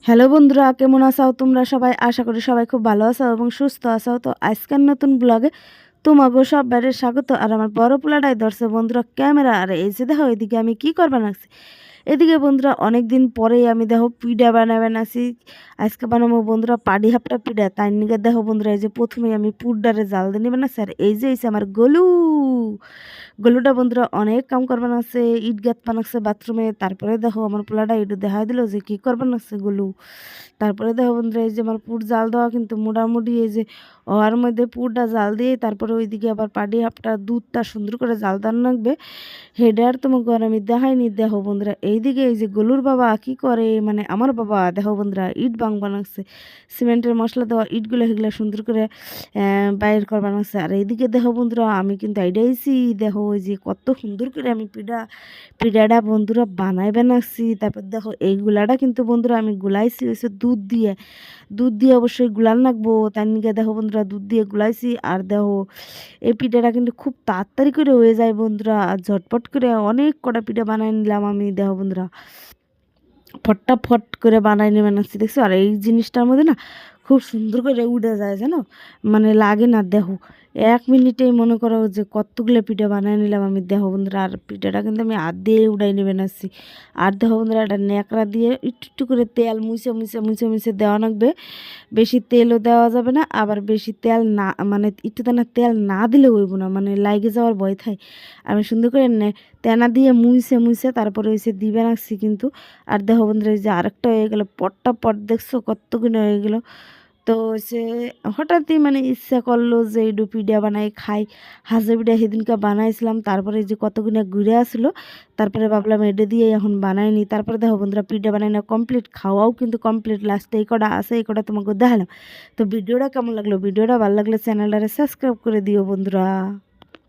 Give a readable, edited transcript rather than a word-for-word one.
Hello বন্ধুরা, কেমন আছো তোমরা সবাই? আশা করি সবাই খুব ভালো আছো এবং সুস্থ আছো। তো আজকের নতুন ব্লগে তোমাকে সব বাইরে স্বাগত। আর আমার বড় পোলাটাই ধরছে বন্ধুরা ক্যামেরা। আর এই যে দেখো এদিকে আমি কি করবা নাকছি, এদিকে বন্ধুরা অনেক দিন পরেই আমি দেখো পিঠা বানাবেন আছি। আজকে বানাবো বন্ধুরা পাডি হাপটা পিঠা। তাই নিকে দেখো বন্ধুরা এই যে প্রথমে আমি পুরডারে জাল দিয়ে নেবেন না স্যার। এই যে হইছে আমার গলুটা বন্ধুরা অনেক কাম করবেন আছে, ইট গাঁথ বানাচ্ছে বাথরুমে। তারপরে দেখো আমার পোলাটা একটু দেখা দিল যে কি করবেন আছে গলু। তারপরে দেখো বন্ধুরা এই যে আমার পুর জাল দেওয়া কিন্তু মোটামুটি এই যে ওর মধ্যে পুরটা জাল দিয়ে তারপরে ওইদিকে আবার পাডি হাপটা দুধটা সুন্দর করে জাল দেওয়ার লাগবে। হেডার তোমাকে আর আমি দেখাইনি। দেখো বন্ধুরা এইদিকে এই যে গলুর বাবা কি করে, মানে আমার বাবা দেখো বন্ধুরা ইট বানাচ্ছে, সিমেন্টের মশলা দেওয়া ইটগুলো সেগুলো সুন্দর করে বাইর করে বানাচ্ছে। আর এইদিকে দেখো বন্ধুরা আমি কিন্তু আইডিয়াইছি, দেখো ওই যে কত সুন্দর করে আমি পিঠাটা বন্ধুরা বানাই বানাচ্ছি। তারপর দেখো এই গুলাটা কিন্তু বন্ধুরা আমি গুলাইছি হয়েছে দুধ দিয়ে অবশ্যই গুলান লাগবো। তার নিকে দেখো বন্ধুরা দুধ দিয়ে গুলাইছি। আর দেখো এই পিঠাটা কিন্তু খুব তাড়াতাড়ি করে হয়ে যায় বন্ধুরা, আর ঝটপট করে অনেক কটা পিঠা বানাই নিলাম আমি। দেখো বন্ধুরা ফটাফট করে বানাই নিয়ে বানাচ্ছি দেখছো। আর এই জিনিসটার মধ্যে না খুব সুন্দর করে উঠে যায় জানো, মানে লাগে না। দেখো 1 মিনিটেই মনে করো যে কতগুলো পিঠা বানাই নিলাম আমি। দেখো বন্ধুরা আর পিঠাটা কিন্তু আমি হাত দিয়ে উড়াই নিয়ে বানাচ্ছি। আর দেখো বন্ধুরা একটা ন্যাকড়া দিয়ে একটু একটু করে তেল মুছে দেওয়া লাগবে। বেশি তেলও দেওয়া যাবে না, আবার বেশি তেল না, মানে একটু তেল না দিলে হইব না, মানে লাগে যাওয়ার ভয় থাকে। আমি সুন্দর করে তেনা দিয়ে মুছে তারপরে হয়েছে দিবে রাখছি কিন্তু। আর দেখো বন্ধুরা এই যে আরেকটা হয়ে গেল পট দেখছো কতগুলো হয়ে গেল। তো হচ্ছে হঠাৎই মানে ইচ্ছা করলো যে এই পিঠা বানাই খাই। হাঁসের পিঠা সেদিনকে বানাইছিলাম, তারপরে এই যে কতগুলো ঘুরে আসলো, তারপরে ভাবলাম এটা দিয়ে এখন বানাইনি। তারপরে দেখো বন্ধুরা পিঠা বানাই না কমপ্লিট, খাওয়াও কিন্তু কমপ্লিট। লাস্টে এই কটা আছে, এই কটা তোমাকে দেখালাম। তো ভিডিওটা কেমন লাগলো? ভিডিওটা ভালো লাগলে চ্যানেলটারে সাবস্ক্রাইব করে দিও বন্ধুরা।